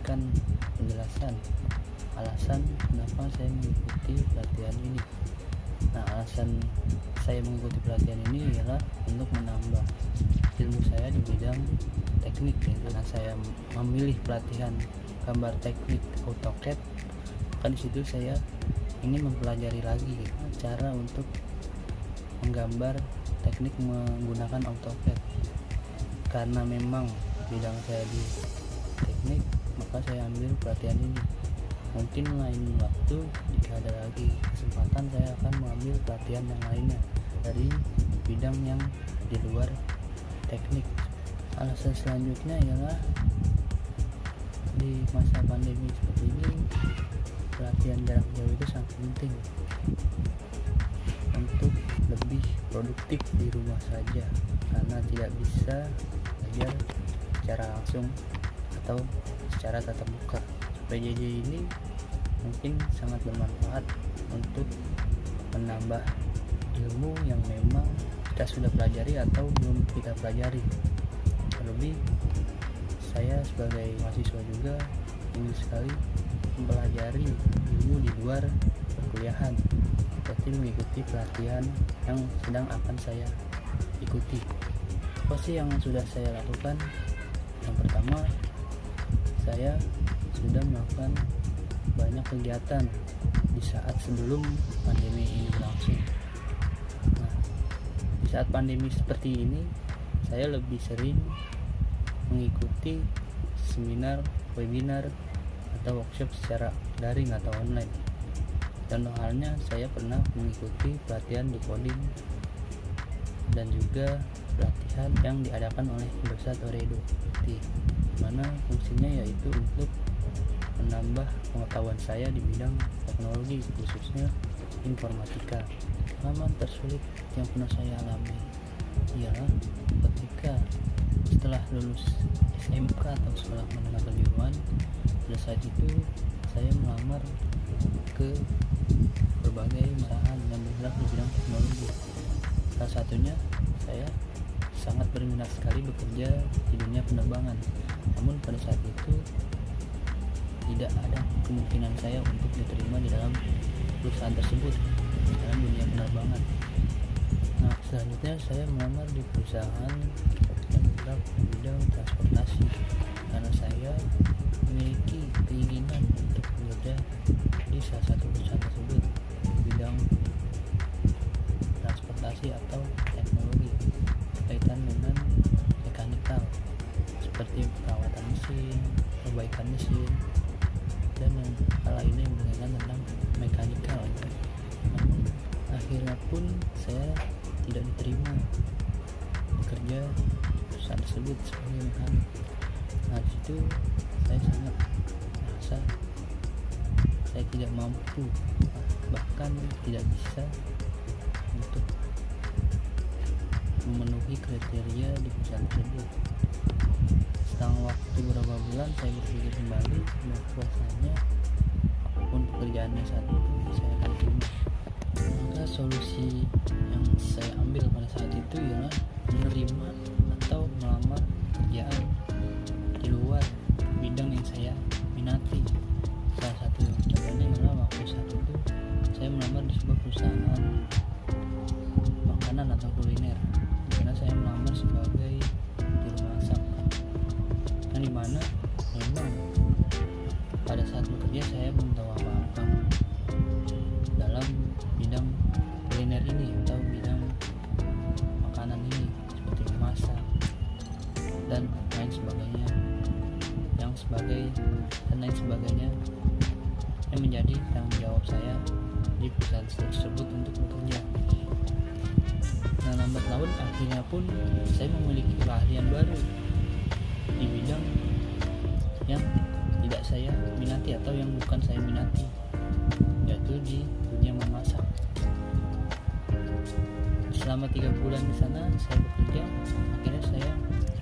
memberikan penjelasan alasan kenapa saya mengikuti pelatihan ini. Nah, alasan saya mengikuti pelatihan ini ialah untuk menambah ilmu saya di bidang teknik, karena saya memilih pelatihan gambar teknik AutoCAD. Maka di situ saya ingin mempelajari lagi cara untuk menggambar teknik menggunakan AutoCAD. Karena memang bidang saya di teknik, maka saya ambil pelatihan ini. Mungkin lain waktu jika ada lagi kesempatan, saya akan mengambil pelatihan yang lainnya dari bidang yang di luar teknik. Alasan selanjutnya ialah di masa pandemi seperti ini, pelatihan jarak jauh itu sangat penting untuk lebih produktif di rumah saja, karena tidak bisa belajar secara langsung atau secara tatap muka. PJJ ini mungkin sangat bermanfaat untuk menambah ilmu yang memang kita sudah pelajari atau belum kita pelajari. Terlebih saya sebagai mahasiswa juga ingin sekali mempelajari ilmu di luar perkuliahan, seperti mengikuti pelatihan yang sedang akan saya ikuti. Apa sih yang sudah saya lakukan? Yang pertama, saya sudah melakukan banyak kegiatan di saat sebelum pandemi ini berlangsung. Nah, di saat pandemi seperti ini, saya lebih sering mengikuti seminar, webinar, atau workshop secara daring atau online. Contoh halnya, saya pernah mengikuti pelatihan di coding dan juga pelatihan yang diadakan oleh Indosat Ooredoo, di mana fungsinya yaitu untuk menambah pengetahuan saya di bidang teknologi, khususnya informatika. Pengalaman tersulit yang pernah saya alami ialah ketika setelah lulus SMK atau sekolah menengah kejuruan. Pada saat itu saya melamar ke berbagai perusahaan yang bergerak di bidang teknologi. Salah satunya saya sangat berminat sekali bekerja di dunia penerbangan. Namun pada saat itu tidak ada kemungkinan saya untuk diterima di dalam perusahaan tersebut di dalam dunia penerbangan. Nah, selanjutnya saya melamar di perusahaan yang bergerak di bidang transportasi, karena saya memiliki keinginan untuk bekerja di salah satu perusahaan tersebut di bidang transportasi atau teknologi berkaitan dengan mekanikal, seperti perawatan mesin, perbaikan mesin, dan yang hal lainnya yang berkaitan tentang mekanikal. Namun akhirnya pun saya tidak diterima bekerja di perusahaan tersebut sebagai mekanik. Nah, disitu saya sangat merasa saya tidak mampu, bahkan tidak bisa untuk memenuhi kriteria di perusahaan tersebut. Setelah waktu beberapa bulan, saya berpikir kembali bahwasanya apapun pekerjaannya saat itu saya akan terima. Maka solusi yang saya ambil pada saat itu ialah menerima atau melamar pekerjaan di luar bidang yang saya minati. Salah satu contohnya adalah waktu saat itu saya melamar di sebuah perusahaan makanan atau kuliner, di mana saya melamar sebagai juru masak, yang dimana memang pada saat bekerja saya belum tahu apa-apa dalam bidang kuliner ini atau bidang makanan ini, seperti memasak dan lain sebagainya, yang menjadi tanggung jawab saya di perusahaan tersebut untuk bekerja. Nah, lambat laun akhirnya pun saya memiliki keahlian baru di bidang yang tidak saya minati atau yang bukan saya minati, yaitu di dunia memasak. Selama 3 bulan di sana saya bekerja, akhirnya saya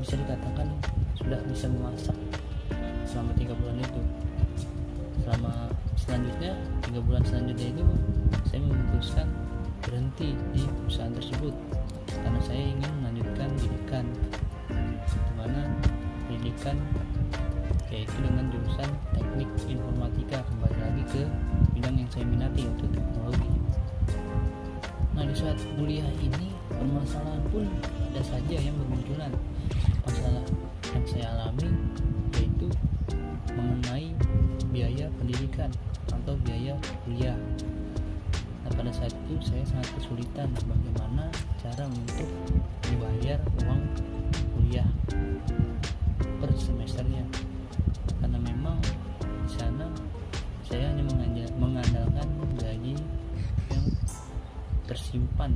bisa dikatakan sudah bisa memasak selama 3 bulan itu. Selanjutnya 3 bulan selanjutnya itu saya memutuskan berhenti di perusahaan tersebut karena saya ingin melanjutkan pendidikan, di mana pendidikan yaitu dengan jurusan informatika, kembali lagi ke bidang yang saya minati, yaitu teknologi. Nah, di saat kuliah ini permasalahan pun ada saja yang bermunculan. Masalah yang saya alami yaitu mengenai biaya pendidikan atau biaya kuliah. Nah, pada saat itu saya sangat kesulitan bagaimana cara untuk membayar uang kuliah per semesternya, karena memang di sana saya hanya mengandalkan gaji yang tersimpan,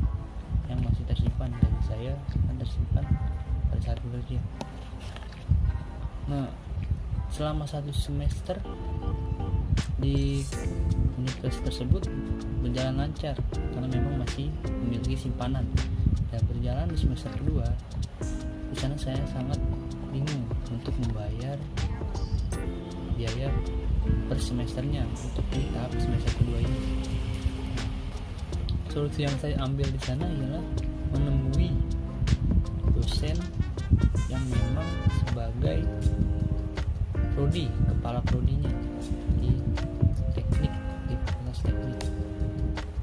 yang masih tersimpan dari saya kan tersimpan pada saat bekerja. Nah, selama 1 semester di universitas tersebut berjalan lancar karena memang masih memiliki simpanan. Dan berjalan di semester kedua, di sana saya sangat bingung untuk membayar biaya per semesternya untuk di tahap semester kedua ini. Solusi yang saya ambil di sana ialah menemui dosen yang memang sebagai prodi, kepala prodinya di teknik, di fakultas teknik,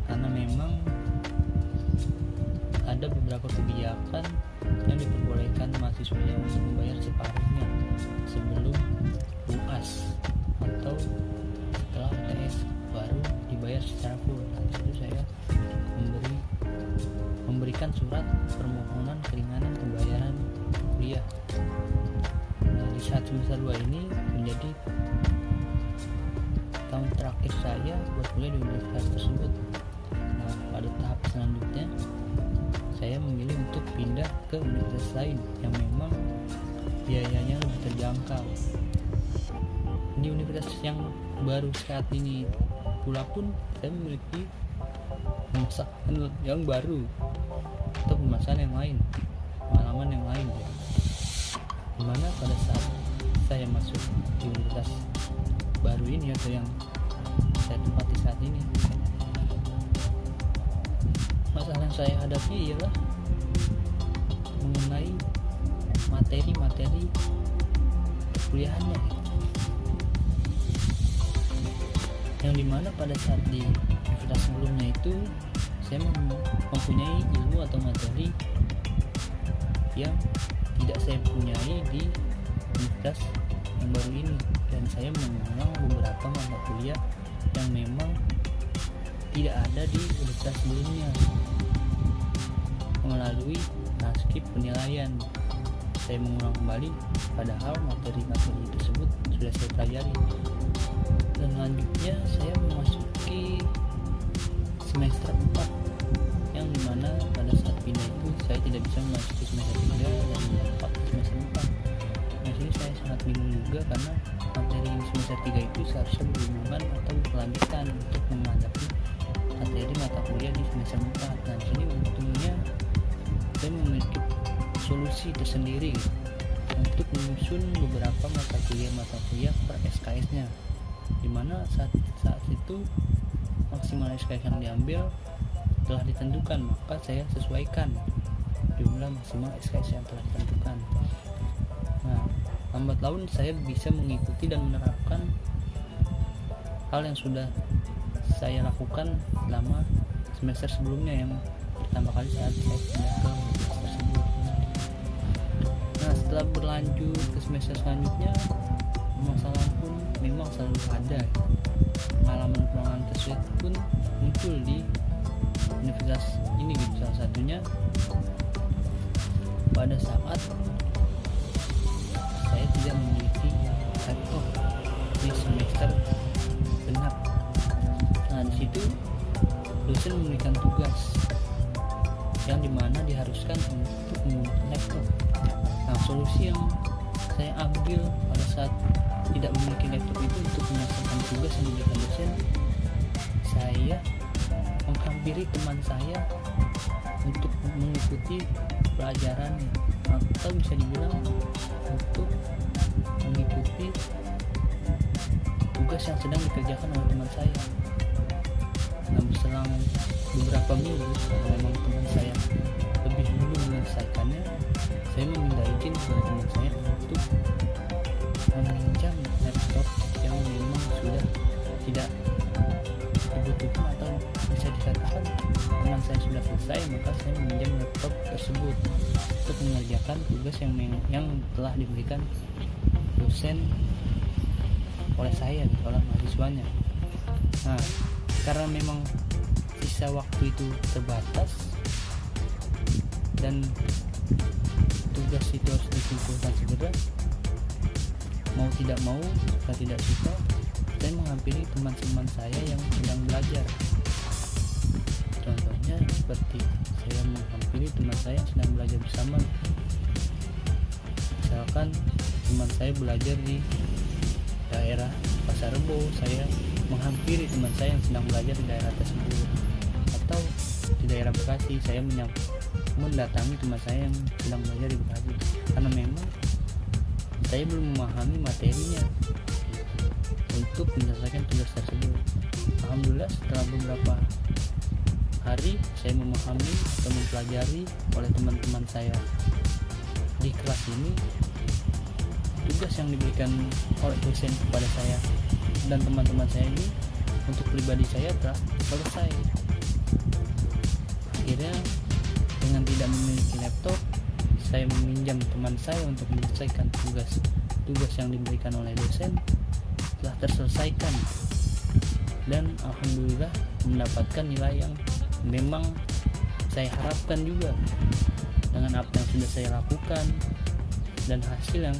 karena memang ada beberapa kebijakan yang diperbolehkan mahasiswanya untuk membayar separuhnya sebelum UAS atau setelah UTS baru dibayar secara full. Nah, disitu saya memberikan surat permohonan keringanan pembayaran kuliah. Nah, di saat semester 2 ini menjadi tahun terakhir saya buat kuliah di universitas tersebut. Nah, pada tahap selanjutnya saya memilih untuk pindah ke universitas lain yang memang biayanya lebih terjangkau. Di universitas yang baru saat ini pula pun saya memiliki permasalahan yang baru atau permasalahan yang lain, pengalaman yang lain ya. Dimana pada saat saya masuk di universitas baru ini atau yang saya tempati saat ini, masalah yang saya hadapi ialah mengenai materi-materi perkuliahannya, yang dimana pada saat di universitas sebelumnya itu saya mempunyai ilmu atau materi yang tidak saya punyai di universitas yang baru ini, dan saya mengulang beberapa mata kuliah yang memang tidak ada di universitas sebelumnya melalui transkrip penilaian. Saya mengulang kembali padahal materi-materi tersebut sudah saya pelajari. Dan lanjutnya saya memasuki semester 4 yang dimana pada saat pindah itu saya tidak bisa memasuki semester 3 dan dapat semester 4. Nah, sini saya sangat bingung juga karena materi semester 3 itu seharusnya berhubungan atau berkelanjutan untuk menghadapi materi mata kuliah di semester 4. Nah, sini untungnya saya memiliki solusi tersendiri untuk menyusun beberapa mata kuliah per SKS-nya, dimana saat itu maksimal SKS yang diambil telah ditentukan, maka saya sesuaikan jumlah maksimal SKS yang telah ditentukan. Nah, lambat laun saya bisa mengikuti dan menerapkan hal yang sudah saya lakukan selama semester sebelumnya yang pertama kali saat saya pindah ke universitas tersebut. Nah, setelah berlanjut ke semester selanjutnya, masalah pun memang selalu ada. Pengalaman tersebut pun muncul di universitas ini gitu. Salah satunya pada saat saya tidak memiliki laptop di semester genap. Nah, di situ dosen memberikan tugas yang dimana diharuskan untuk menggunakan laptop. Nah, solusi yang saya ambil pada saat tidak memiliki laptop itu untuk menyelesaikan tugas yang diberikan dosen, saya menghampiri teman saya untuk mengikuti pelajaran, atau bisa dibilang untuk mengikuti tugas yang sedang dikerjakan oleh teman saya. Nah, berselang beberapa minggu, memang teman saya lebih dulu menyelesaikannya, saya meminta izin kepada teman saya untuk meminjam laptop yang memang tidak dibutuhkan atau bisa dikatakan teman saya sudah selesai, maka saya meminjam laptop tersebut untuk mengerjakan tugas yang telah diberikan dosen oleh saya, oleh mahasiswanya. Nah, karena memang sisa waktu itu terbatas dan tugas itu harus dikumpulkan segera, mau tidak mau, suka tidak suka, saya menghampiri teman-teman saya yang sedang belajar. Contohnya seperti saya menghampiri teman saya yang sedang belajar bersama. Misalkan teman saya belajar di daerah Pasar Rebo, saya menghampiri teman saya yang sedang belajar di daerah tersebut. Atau di daerah Bekasi, saya mendatangi teman saya yang sedang belajar di Bekasi, karena memang saya belum memahami materinya untuk menyelesaikan tugas tersebut. Alhamdulillah setelah beberapa hari saya memahami atau mempelajari oleh teman-teman saya di kelas ini, tugas yang diberikan oleh dosen kepada saya dan teman-teman saya ini untuk pribadi saya telah selesai. Akhirnya dengan tidak memiliki laptop, saya meminjam teman saya untuk menyelesaikan tugas yang diberikan oleh dosen telah terselesaikan, dan alhamdulillah mendapatkan nilai yang memang saya harapkan juga dengan apa yang sudah saya lakukan, dan hasil yang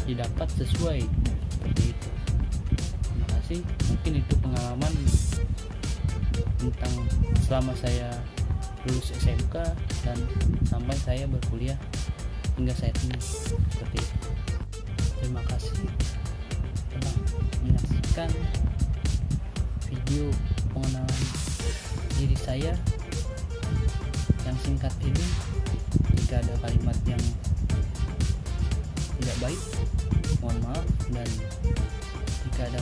didapat sesuai seperti itu. Terima kasih. Mungkin itu pengalaman tentang selama saya lulus SMK dan sampai saya berkuliah hingga saat ini seperti itu. Terima kasih telah menyaksikan video pengenalan diri saya yang singkat ini. Jika ada kalimat yang tidak baik, mohon maaf, dan jika ada